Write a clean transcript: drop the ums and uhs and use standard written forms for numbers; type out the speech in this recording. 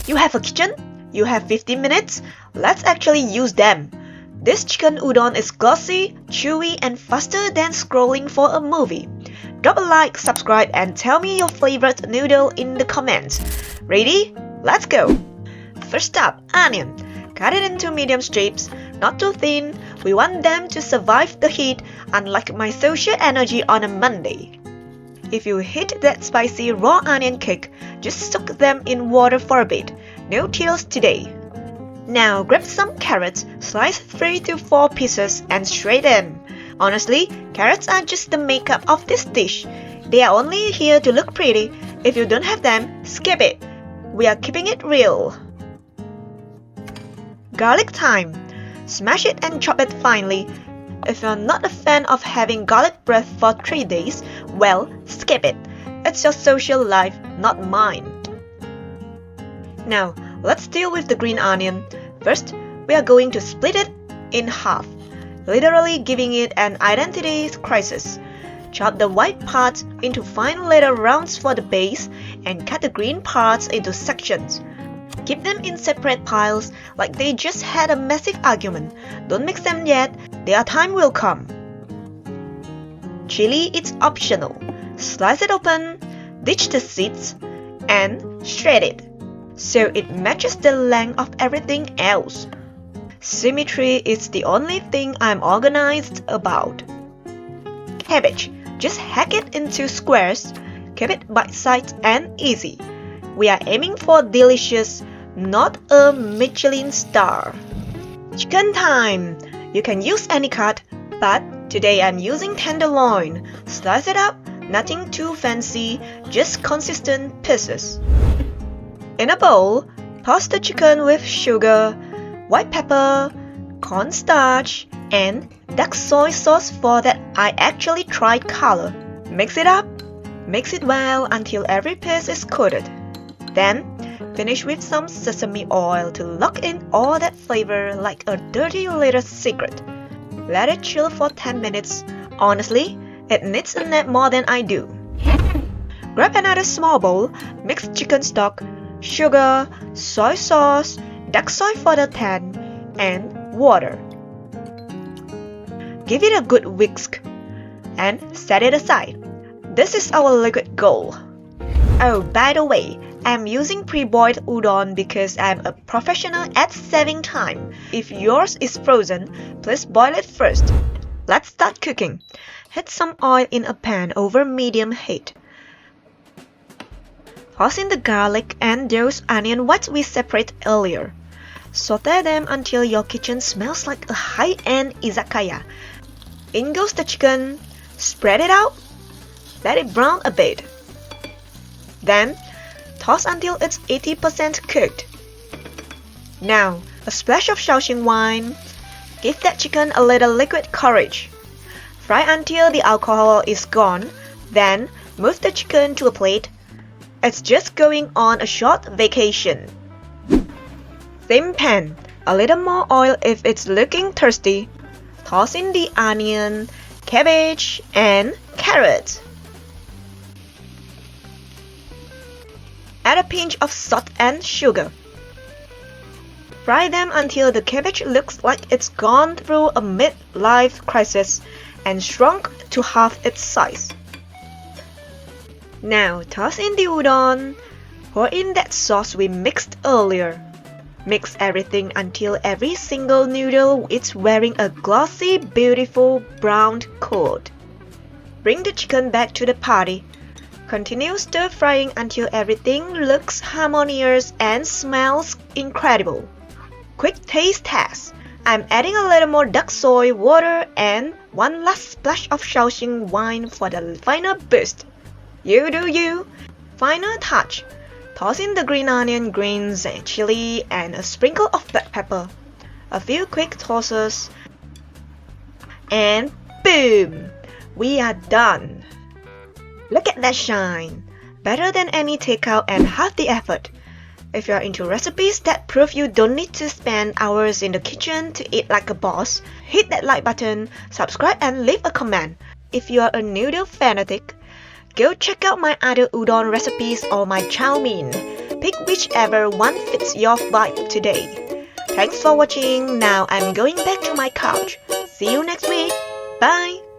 You have a kitchen? You have 15 minutes? Let's actually use them. This chicken udon is glossy, chewy, and faster than scrolling for a movie. Drop a like, subscribe, and tell me your favorite noodle in the comments. Ready? Let's go! First up, onion. Cut it into medium strips, not too thin. We want them to survive the heat, unlike my social energy on a Monday. If you hate that spicy raw onion kick, just soak them in water for a bit. No tears today. Now grab some carrots, slice 3 to 4 pieces and shred them. Honestly, carrots are just the makeup of this dish. They are only here to look pretty. If you don't have them, skip it. We are keeping it real. Garlic time. Smash it and chop it finely. If you're not a fan of having garlic breath for 3 days, well, skip it. It's your social life, not mine. Now, let's deal with the green onion. First, we are going to split it in half, literally giving it an identity crisis. Chop the white parts into fine little rounds for the base and cut the green parts into sections. Keep them in separate piles like they just had a massive argument. Don't mix them yet, their time will come. Chili is optional. Slice it open, ditch the seeds, and shred it, so it matches the length of everything else. Symmetry is the only thing I'm organized about. Cabbage. Just hack it into squares. Keep it bite-sized and easy. We are aiming for delicious, not a Michelin star. Chicken time. You can use any cut, but today I'm using tenderloin. Slice it up, nothing too fancy, just consistent pieces. In a bowl, toss the chicken with sugar, white pepper, cornstarch, and dark soy sauce for that I actually tried color. Mix it up. Mix it well until every piece is coated. Then, finish with some sesame oil to lock in all that flavor like a dirty little secret. Let it chill for 10 minutes. Honestly, it needs a nap more than I do. Grab another small bowl, mix chicken stock, sugar, soy sauce, dark soy for the tan, and water. Give it a good whisk and set it aside. This is our liquid gold. Oh, by the way, I'm using pre-boiled udon because I'm a professional at saving time. If yours is frozen, please boil it first. Let's start cooking. Heat some oil in a pan over medium heat. Toss in the garlic and those onion whites we separated earlier. Saute them until your kitchen smells like a high-end izakaya. In goes the chicken. Spread it out. Let it brown a bit. Then, toss until it's 80% cooked. Now, a splash of Shaoxing wine. Give that chicken a little liquid courage. Fry until the alcohol is gone. Then, move the chicken to a plate. It's just going on a short vacation. Same pan. A little more oil if it's looking thirsty. Toss in the onion, cabbage, and carrots. Add a pinch of salt and sugar. Fry them until the cabbage looks like it's gone through a mid-life crisis and shrunk to half its size. Now toss in the udon. Pour in that sauce we mixed earlier. Mix everything until every single noodle is wearing a glossy, beautiful brown coat. Bring the chicken back to the party. Continue stir-frying until everything looks harmonious and smells incredible. Quick taste test. I'm adding a little more dark soy water and one last splash of Shaoxing wine for the final boost. You do you. Final touch. Toss in the green onion, greens, and chili, and a sprinkle of black pepper. A few quick tosses. And boom! We are done. Look at that shine. Better than any takeout and half the effort. If you're into recipes that prove you don't need to spend hours in the kitchen to eat like a boss, hit that like button, subscribe and leave a comment. If you are a noodle fanatic, go check out my other udon recipes or my chow mein. Pick whichever one fits your vibe today. Thanks for watching. Now I'm going back to my couch. See you next week. Bye.